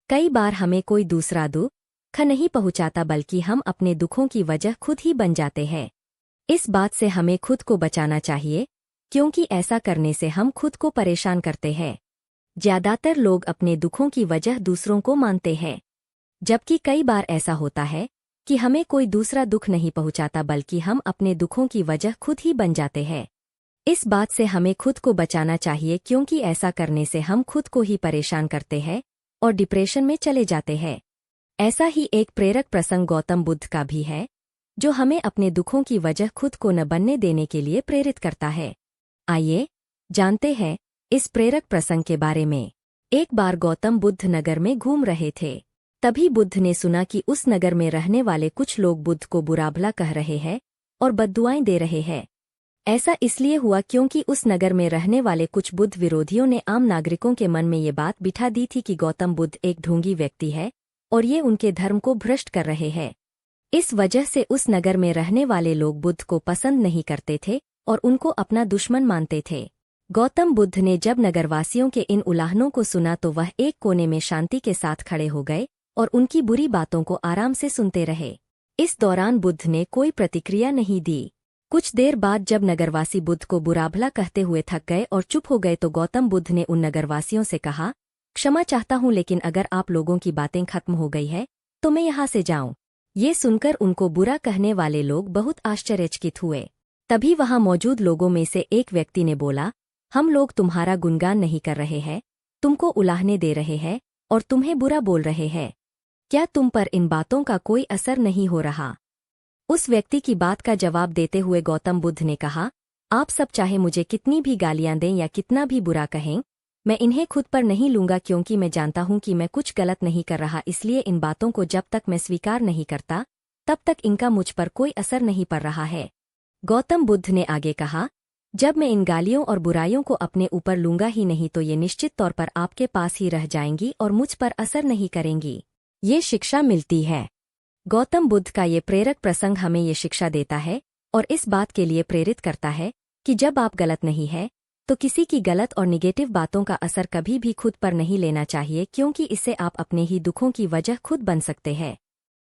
कई बार हमें कोई दूसरा दुख नहीं पहुंचाता बल्कि हम अपने दुखों की वजह खुद ही बन जाते हैं। इस बात से हमें खुद को बचाना चाहिए, क्योंकि ऐसा करने से हम खुद को परेशान करते हैं। ज्यादातर लोग अपने दुखों की वजह दूसरों को मानते हैं, जबकि कई बार ऐसा होता है कि हमें कोई दूसरा दुख नहीं पहुंचाता बल्कि हम अपने दुखों की वजह खुद ही बन जाते हैं। इस बात से हमें खुद को बचाना चाहिए, क्योंकि ऐसा करने से हम खुद को ही परेशान करते हैं और डिप्रेशन में चले जाते हैं। ऐसा ही एक प्रेरक प्रसंग गौतम बुद्ध का भी है, जो हमें अपने दुखों की वजह खुद को न बनने देने के लिए प्रेरित करता है। आइए जानते हैं इस प्रेरक प्रसंग के बारे में। एक बार गौतम बुद्ध नगर में घूम रहे थे। तभी बुद्ध ने सुना कि उस नगर में रहने वाले कुछ लोग बुद्ध को बुरा भला कह रहे हैं और बद्दुआएं दे रहे हैं। ऐसा इसलिए हुआ क्योंकि उस नगर में रहने वाले कुछ बुद्ध विरोधियों ने आम नागरिकों के मन में ये बात बिठा दी थी कि गौतम बुद्ध एक ढोंगी व्यक्ति है और ये उनके धर्म को भ्रष्ट कर रहे हैं। इस वजह से उस नगर में रहने वाले लोग बुद्ध को पसंद नहीं करते थे और उनको अपना दुश्मन मानते थे। गौतम बुद्ध ने जब नगरवासियों के इन उलाहनों को सुना तो वह एक कोने में शांति के साथ खड़े हो गए और उनकी बुरी बातों को आराम से सुनते रहे। इस दौरान बुद्ध ने कोई प्रतिक्रिया नहीं दी। कुछ देर बाद जब नगरवासी बुद्ध को बुरा भला कहते हुए थक गए और चुप हो गए तो गौतम बुद्ध ने उन नगरवासियों से कहा, क्षमा चाहता हूं, लेकिन अगर आप लोगों की बातें खत्म हो गई है तो मैं यहाँ से जाऊं। ये सुनकर उनको बुरा कहने वाले लोग बहुत आश्चर्यचकित हुए। तभी वहां मौजूद लोगों में से एक व्यक्ति ने बोला, हम लोग तुम्हारा गुणगान नहीं कर रहे हैं, तुमको उलाहने दे रहे हैं और तुम्हें बुरा बोल रहे हैं। क्या तुम पर इन बातों का कोई असर नहीं हो रहा? उस व्यक्ति की बात का जवाब देते हुए गौतम बुद्ध ने कहा, आप सब चाहे मुझे कितनी भी गालियां दें या कितना भी बुरा कहें, मैं इन्हें खुद पर नहीं लूंगा, क्योंकि मैं जानता हूं कि मैं कुछ गलत नहीं कर रहा। इसलिए इन बातों को जब तक मैं स्वीकार नहीं करता तब तक इनका मुझ पर कोई असर नहीं पड़ रहा है। गौतम बुद्ध ने आगे कहा, जब मैं इन गालियों और बुराइयों को अपने ऊपर लूंगा ही नहीं तो ये निश्चित तौर पर आपके पास ही रह जाएंगी और मुझ पर असर नहीं करेंगी। ये शिक्षा मिलती है। गौतम बुद्ध का ये प्रेरक प्रसंग हमें ये शिक्षा देता है और इस बात के लिए प्रेरित करता है कि जब आप गलत नहीं है तो किसी की गलत और निगेटिव बातों का असर कभी भी खुद पर नहीं लेना चाहिए, क्योंकि इससे आप अपने ही दुखों की वजह खुद बन सकते हैं।